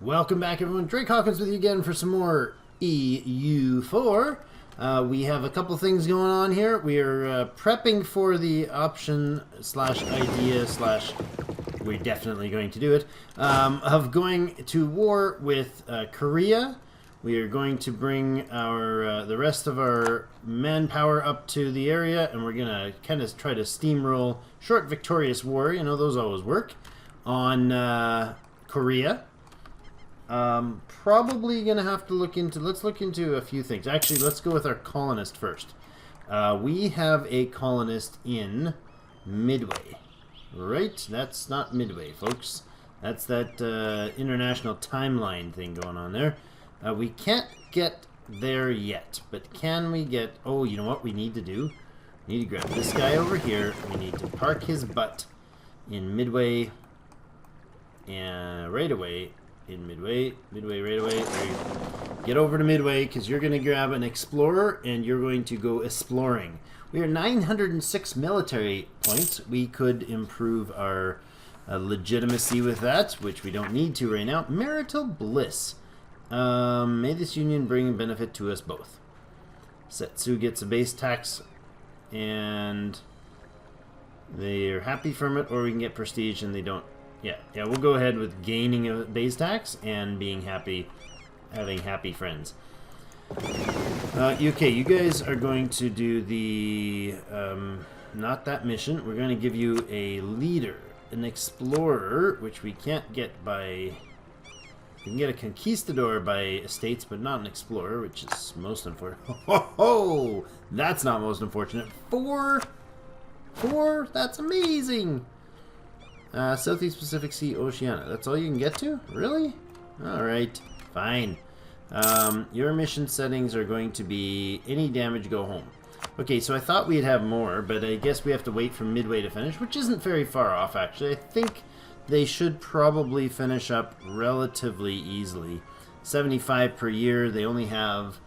Welcome back, everyone. Drake Hawkins with you again for some more EU4. We have a couple things going on here. We are prepping for the option slash idea slash we're definitely going to do it of going to war with Korea. We are going to bring our the rest of our manpower up to the area, and we're gonna kind of try to steamroll short victorious war. You know, those always work on Korea. Probably gonna have to look into, let's look into a few things. Actually, let's go with our colonist first. We have a colonist in Midway. Right? That's not Midway, folks. That's that international timeline thing going on there. We can't get there yet, but can we get... Oh, you know what we need to do? We need to grab this guy over here. We need to park his butt in Midway, and right away. In Midway right away. There you go. Get over to Midway, because you're going to grab an explorer and you're going to go exploring. We are 906 military points. We could improve our legitimacy with that, which we don't need to right now. Marital bliss. May this union bring benefit to us both. Setsu gets a base tax and they're happy from it, or we can get prestige and they don't. Yeah, we'll go ahead with gaining a base tax and being happy, having happy friends. Okay, you guys are going to do the, not that mission. We're going to give you a leader, an explorer, which we can't get by, we can get a conquistador by estates, but not an explorer, which is most unfortunate. Ho, that's not most unfortunate. Four, that's amazing. Southeast Pacific Sea, Oceania. That's all you can get to? Really? Alright, fine. Your mission settings are going to be any damage, go home. Okay, so I thought we'd have more, but I guess we have to wait for Midway to finish, which isn't very far off, actually. I think they should probably finish up relatively easily. 75 per year. They only have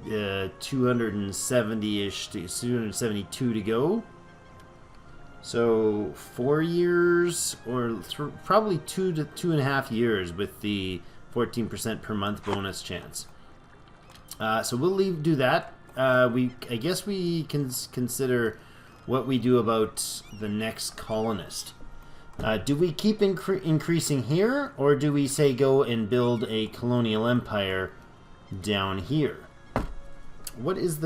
270-ish to 272 to go. So 4 years, or probably 2 to 2.5 years with the 14% per month bonus chance. So we'll do that. I guess we can consider what we do about the next colonist. Do we keep increasing here, or do we say go and build a colonial empire down here? What is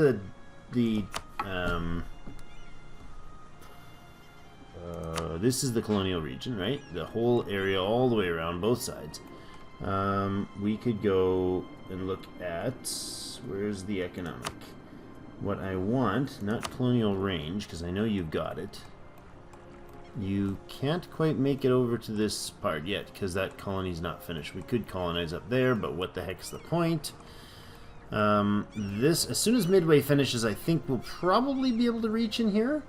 this is the colonial region, right? The whole area all the way around, both sides. We could go and look at, where's the economic? What I want, not colonial range, because I know you've got it. You can't quite make it over to this part yet, because that colony's not finished. We could colonize up there, but what the heck's the point? As soon as Midway finishes, I think we'll probably be able to reach in here.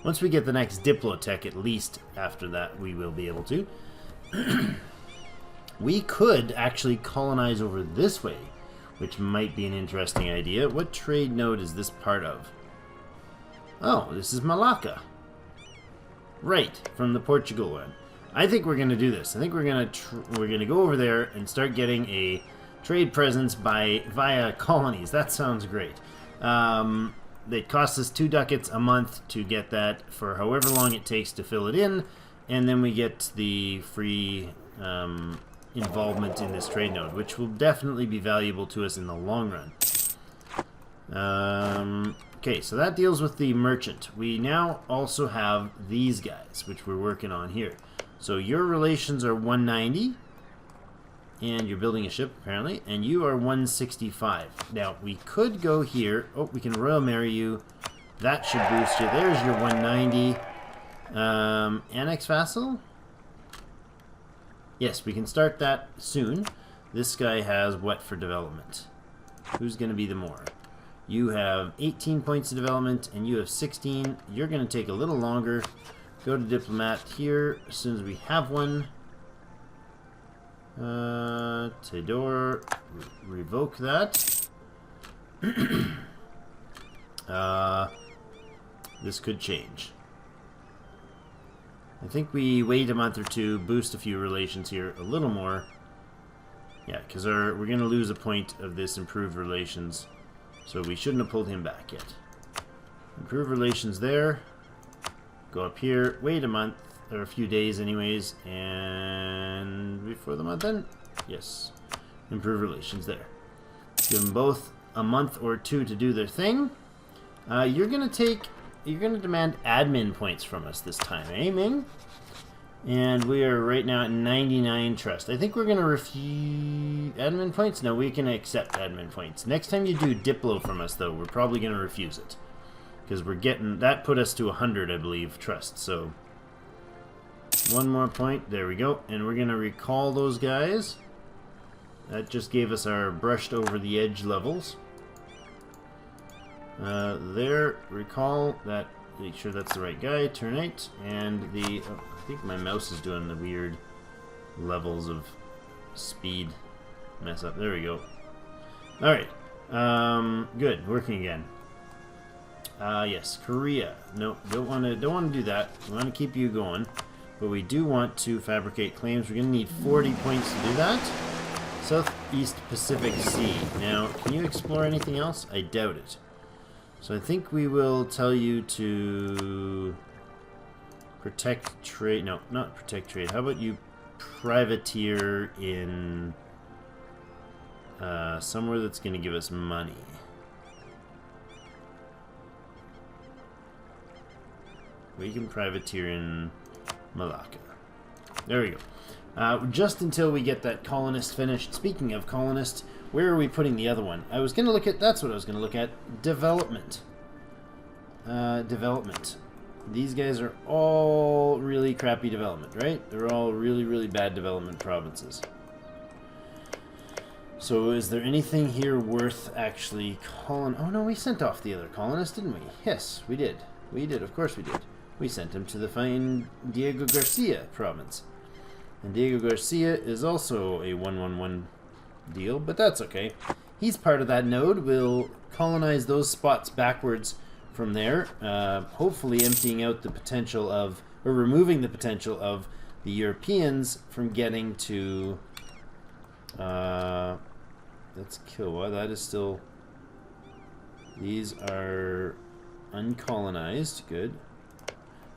Once we get the next Diplotech, at least after that, we will be able to. We could actually colonize over this way, which might be an interesting idea. What trade node is this part of? Oh, this is Malacca. Right, from the Portugal one. I think we're going to do this. I think we're going to go over there and start getting a trade presence via colonies. That sounds great. They cost us 2 ducats a month to get that for however long it takes to fill it in, and then we get the free involvement in this trade node, which will definitely be valuable to us in the long run. Okay, so that deals with the merchant. We now also have these guys, which we're working on here. So your relations are 190. And you're building a ship, apparently, and you are 165. Now, we could go here. Oh, we can royal marry you. That should boost you. There's your 190. Annex vassal? Yes, we can start that soon. This guy has what for development? Who's going to be the more? You have 18 points of development, and you have 16. You're going to take a little longer. Go to diplomat here as soon as we have one. Tedor, revoke that. This could change. I think we wait a month or two, boost a few relations here a little more, Yeah, because we're going to lose a point of this improved relations. So we shouldn't have pulled him back yet. Improve relations there. Go up here. Wait a month. Or a few days anyways. And before the month end? Yes. Improve relations there. Give them both a month or two to do their thing. You're going to demand admin points from us this time, eh, Ming? And we are right now at 99 trust. I think we're going to refuse admin points. No, we can accept admin points. Next time you do Diplo from us, though, we're probably going to refuse it. Because we're getting... That put us to 100, I believe, trust. So, one more point. There we go. And we're going to recall those guys. That just gave us our brushed over the edge levels. There, recall that. Make sure that's the right guy. Turn 8. And the... Oh, I think my mouse is doing the weird levels of speed mess up. There we go. Alright. Good. Working again. Yes. Korea. No, don't want to do that. We want to keep you going. But we do want to fabricate claims. We're going to need 40 points to do that. Southeast Pacific Sea. Now, can you explore anything else? I doubt it. So I think we will tell you to protect trade. No, not protect trade. How about you privateer in somewhere that's going to give us money? We can privateer in Malacca. There we go. Just until we get that colonist finished. Speaking of colonists, where are we putting the other one? I was going to look at... That's what I was going to look at. Development. Development. These guys are all really crappy development, right? They're all really, really bad development provinces. So is there anything here worth actually calling... Oh, no, we sent off the other colonist, didn't we? Yes, we did. We did, of course we did. We sent him to the fine Diego Garcia province. And Diego Garcia is also a 111 deal, but that's okay. He's part of that node. We'll colonize those spots backwards from there, hopefully emptying out the potential of, or removing the potential of the Europeans from getting to, let's kill, well, that is still, these are uncolonized, good.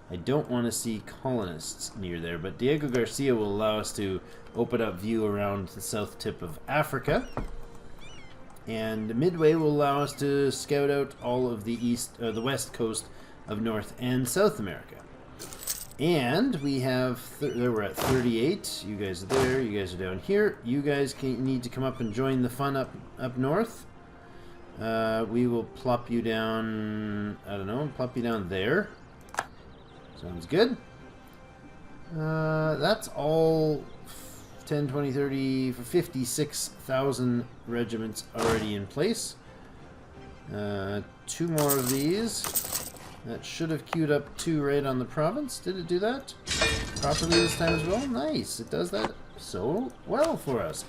I don't want to see colonists near there, but Diego Garcia will allow us to open up view around the south tip of Africa. And Midway will allow us to scout out all of the the west coast of North and South America. And we have, there we're at 38. You guys are there, you guys are down here. You guys need to come up and join the fun up north. We will plop you down, I don't know, plop you down there. Sounds good. That's all 10, 20, 30, 56,000 regiments already in place. 2 more of these. That should have queued up 2 right on the province. Did it do that properly this time as well? Nice. It does that so well for us.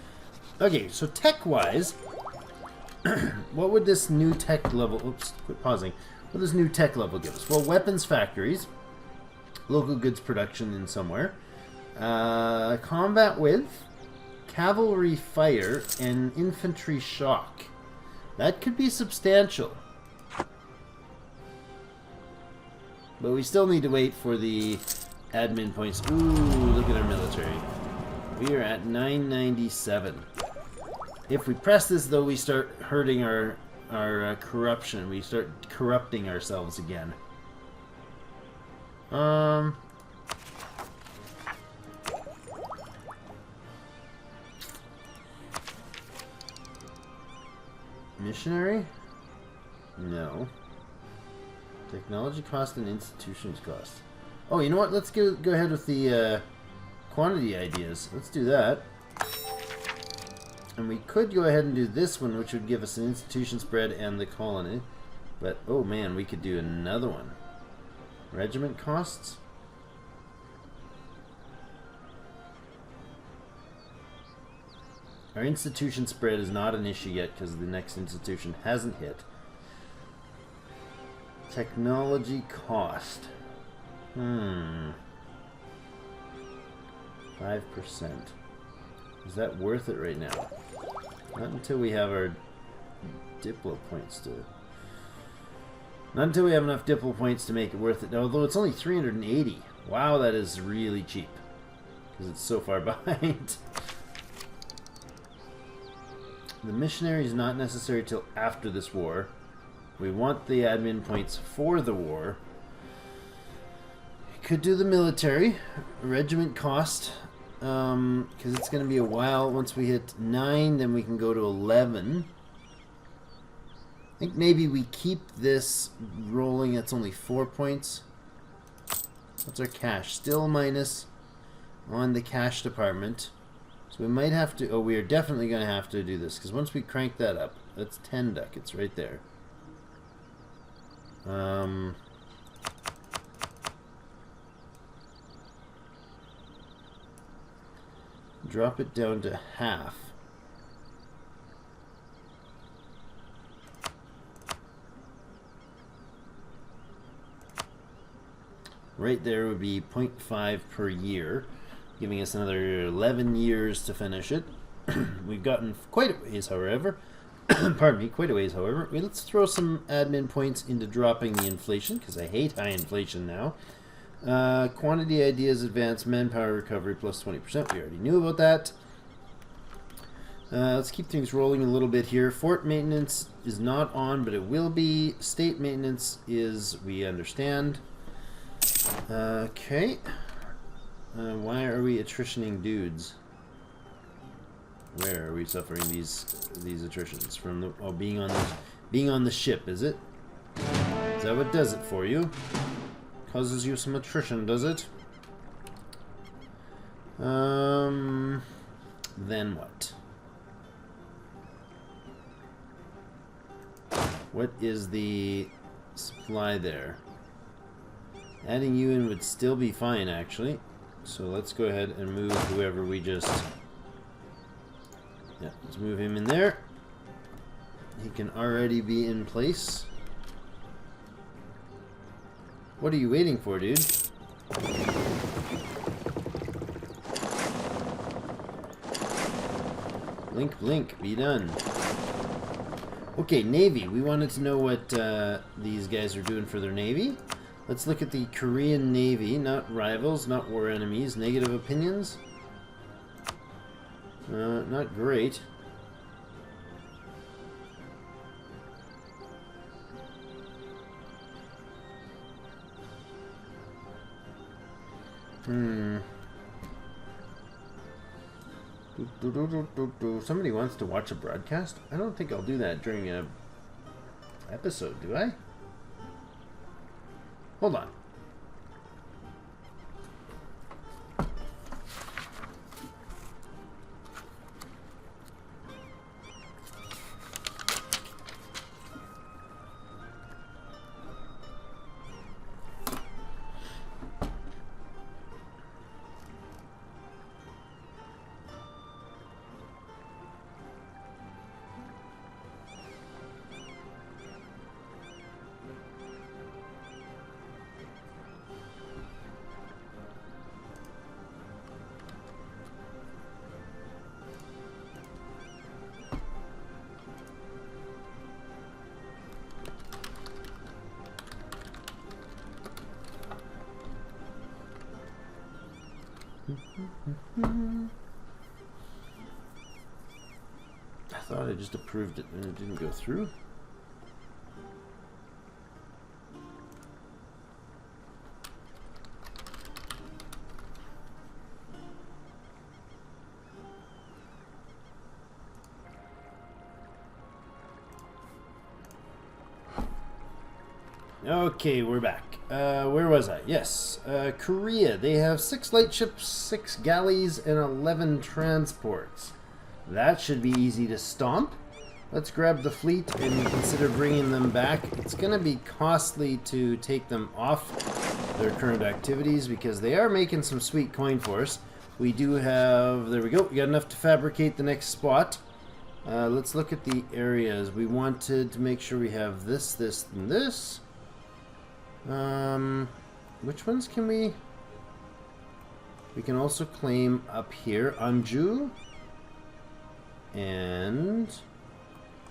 Okay, so tech-wise, what would this new tech level... Oops, quit pausing. What does new tech level give us? Well, weapons factories. Local goods production in somewhere. Combat width, cavalry fire, and infantry shock. That could be substantial. But we still need to wait for the admin points. Ooh, look at our military. We are at 997. If we press this, though, we start hurting our corruption. We start corrupting ourselves again. Missionary? No. Technology cost and institutions cost. Oh, you know what? Let's go ahead with the quantity ideas. Let's do that. And we could go ahead and do this one, which would give us an institution spread and the colony. But, oh man, we could do another one. Regiment costs? Our institution spread is not an issue yet because the next institution hasn't hit. Technology cost. 5%. Is that worth it right now? Not until we have our Diplo points to... Not until we have enough Diplo points to make it worth it. Although it's only 380. Wow, that is really cheap. Because it's so far behind. The missionary is not necessary till after this war. We want the admin points for the war. Could do the military. Regiment cost. Because it's going to be a while. Once we hit 9, then we can go to 11. I think maybe we keep this rolling. It's only 4 points. What's our cash? Still minus on the cash department. So we might have to... Oh, we are definitely going to have to do this. Because once we crank that up, that's 10 ducats right there. Drop it down to half. Right there would be 0.5 per year, giving us another 11 years to finish it. We've gotten quite a ways, however. Pardon me, quite a ways, however. Let's throw some admin points into dropping the inflation, because I hate high inflation now. Quantity ideas advanced, manpower recovery plus 20%. We already knew about that. Let's keep things rolling a little bit here. Fort maintenance is not on, but it will be. State maintenance is, we understand. Okay. Why are we attritioning dudes? Where are we suffering these attritions from? The, being on the ship, is it? Is that what does it for you? Causes you some attrition, does it? Then what? What is the supply there? Adding you in would still be fine, actually. So let's go ahead and move whoever we just... Yeah, let's move him in there. He can already be in place. What are you waiting for, dude? Blink, blink, be done. Okay, Navy. We wanted to know what these guys are doing for their Navy. Let's look at the Korean Navy. Not rivals, not war enemies. Negative opinions? Not great. Somebody wants to watch a broadcast? I don't think I'll do that during a episode, do I? Hold on. I thought I just approved it and it didn't go through. Okay, we're back. Where was I? Yes, Korea. They have 6 light ships, 6 galleys, and 11 transports. That should be easy to stomp. Let's grab the fleet and consider bringing them back. It's going to be costly to take them off their current activities because they are making some sweet coin for us. We do have... There we go. We got enough to fabricate the next spot. Let's look at the areas. We wanted to make sure we have this, this, and this. Which ones can we... We can also claim up here. Anju. And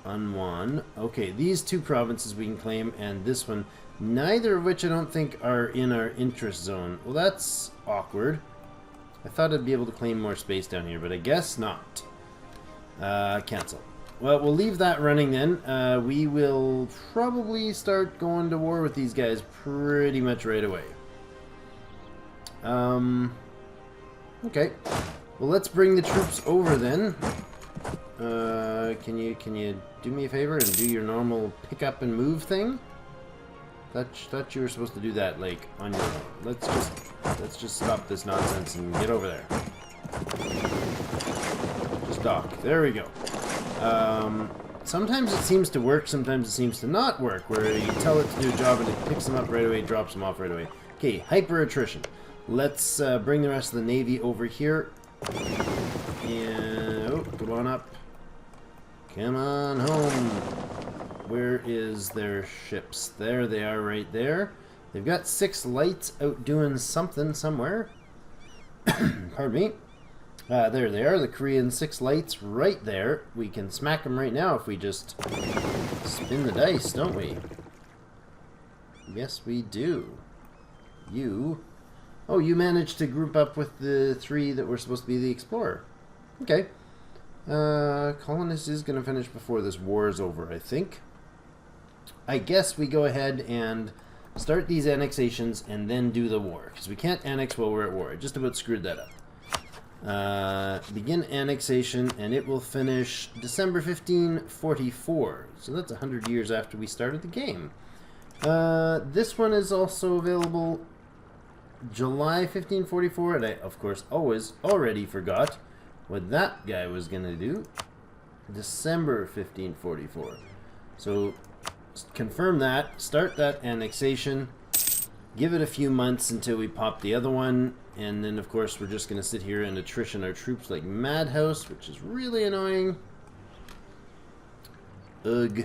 Unwan. Okay, these two provinces we can claim, and this one, neither of which I don't think are in our interest zone. Well, that's awkward. I thought I'd be able to claim more space down here, but I guess not. Cancel. Well, we'll leave that running then. We will probably start going to war with these guys pretty much right away. Okay. Well, let's bring the troops over then. Can you do me a favor and do your normal pick up and move thing? Thought you were supposed to do that like on your own. Let's just stop this nonsense and get over there. Just dock. There we go. Sometimes it seems to work, sometimes it seems to not work, where you tell it to do a job and it picks them up right away, drops them off right away. Okay, hyper attrition. Let's bring the rest of the Navy over here. And, oh, come on up. Come on home. Where is their ships? There they are right there. They've got 6 lights out doing something somewhere. Pardon me. There they are, the Korean 6 lights right there. We can smack them right now if we just spin the dice, don't we? Yes, we do. You... Oh, you managed to group up with the 3 that were supposed to be the Explorer. Okay. Colonist is going to finish before this war is over, I think. I guess we go ahead and start these annexations and then do the war. Because we can't annex while we're at war. I just about screwed that up. Begin annexation, and it will finish December 1544. So that's 100 years after we started the game. This one is also available July 1544, and I, of course, already forgot what that guy was going to do. December 1544. So, confirm that, start that annexation, give it a few months until we pop the other one, and then, of course, we're just going to sit here and attrition our troops like madhouse, which is really annoying. Ugh.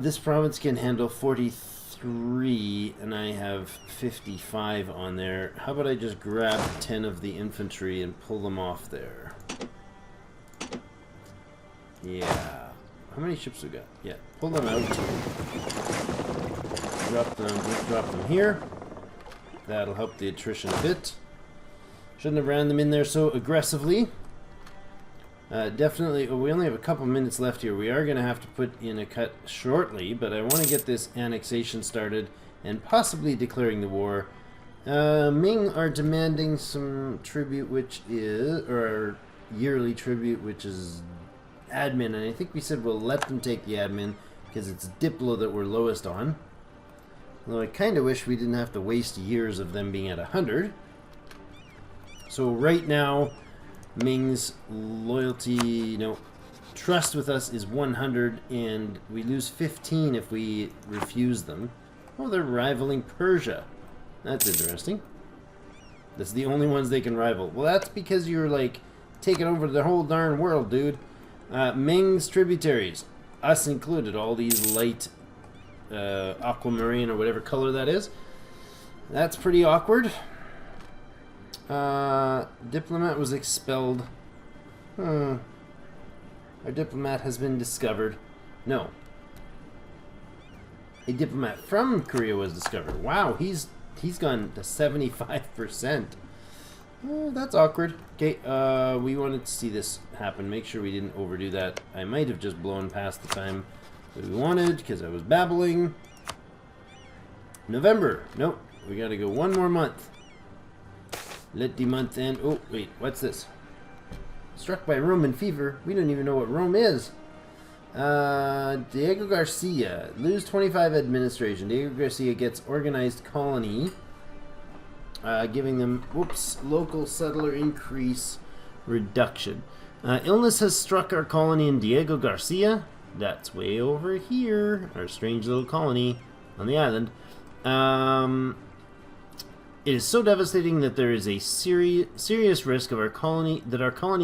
This province can handle 43, and I have 55 on there. How about I just grab 10 of the infantry and pull them off there? Yeah. How many ships we got? Yeah, pull them out. Drop them here. That'll help the attrition a bit. Shouldn't have ran them in there so aggressively. Definitely, we only have a couple minutes left here. We are going to have to put in a cut shortly, but I want to get this annexation started and possibly declaring the war. Ming are demanding some tribute, which is, or yearly tribute, which is admin, and I think we said we'll let them take the admin because it's Diplo that we're lowest on. Although I kind of wish we didn't have to waste years of them being at 100. So right now, Ming's loyalty, trust with us is 100, and we lose 15 if we refuse them. Oh, they're rivaling Persia. That's interesting. That's the only ones they can rival. Well, that's because you're, like, taking over the whole darn world, dude. Ming's tributaries, us included, all these light aquamarine or whatever color that is. That's pretty awkward. Diplomat was expelled. Our diplomat has been discovered. No. A diplomat from Korea was discovered. Wow, he's gone to 75%. Oh, that's awkward. Okay, we wanted to see this happen. Make sure we didn't overdo that. I might have just blown past the time that we wanted because I was babbling. November. Nope. We gotta go one more month. Let the month end. Oh, wait. What's this? Struck by Roman fever. We don't even know what Rome is. Diego Garcia. Lose 25 administration. Diego Garcia gets organized colony. Giving them, local settler increase reduction. Illness has struck our colony in Diego Garcia. That's way over here. Our strange little colony on the island. It is so devastating that there is a serious risk of our colony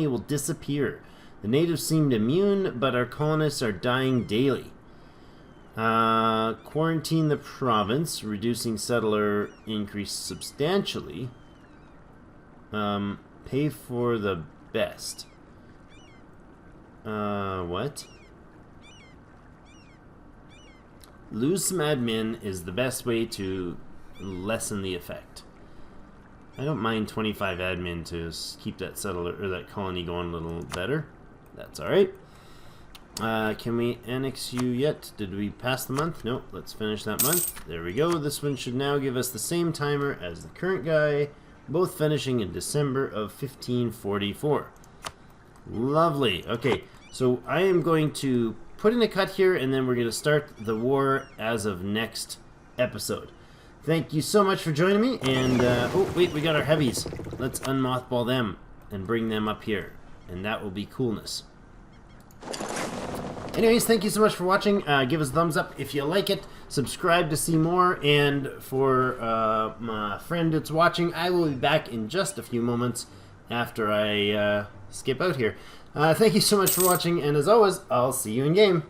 will disappear. The natives seemed immune, but our colonists are dying daily. Quarantine the province, reducing settler increase substantially. Pay for the best. What? Lose some admin is the best way to lessen the effect. I don't mind 25 admin to keep that settler or that colony going a little better. That's alright. Can we annex you yet? Did we pass the month? Nope. Let's finish that month. There we go. This one should now give us the same timer as the current guy, both finishing in December of 1544. Lovely. Okay, so I am going to put in a cut here, and then we're going to start the war as of next episode. Thank you so much for joining me, and oh wait, we got our heavies. Let's unmothball them and bring them up here, and that will be coolness. Anyways, thank you so much for watching. Give us a thumbs up if you like it. Subscribe to see more, and for my friend that's watching, I will be back in just a few moments after I skip out here. Thank you so much for watching, and as always, I'll see you in game.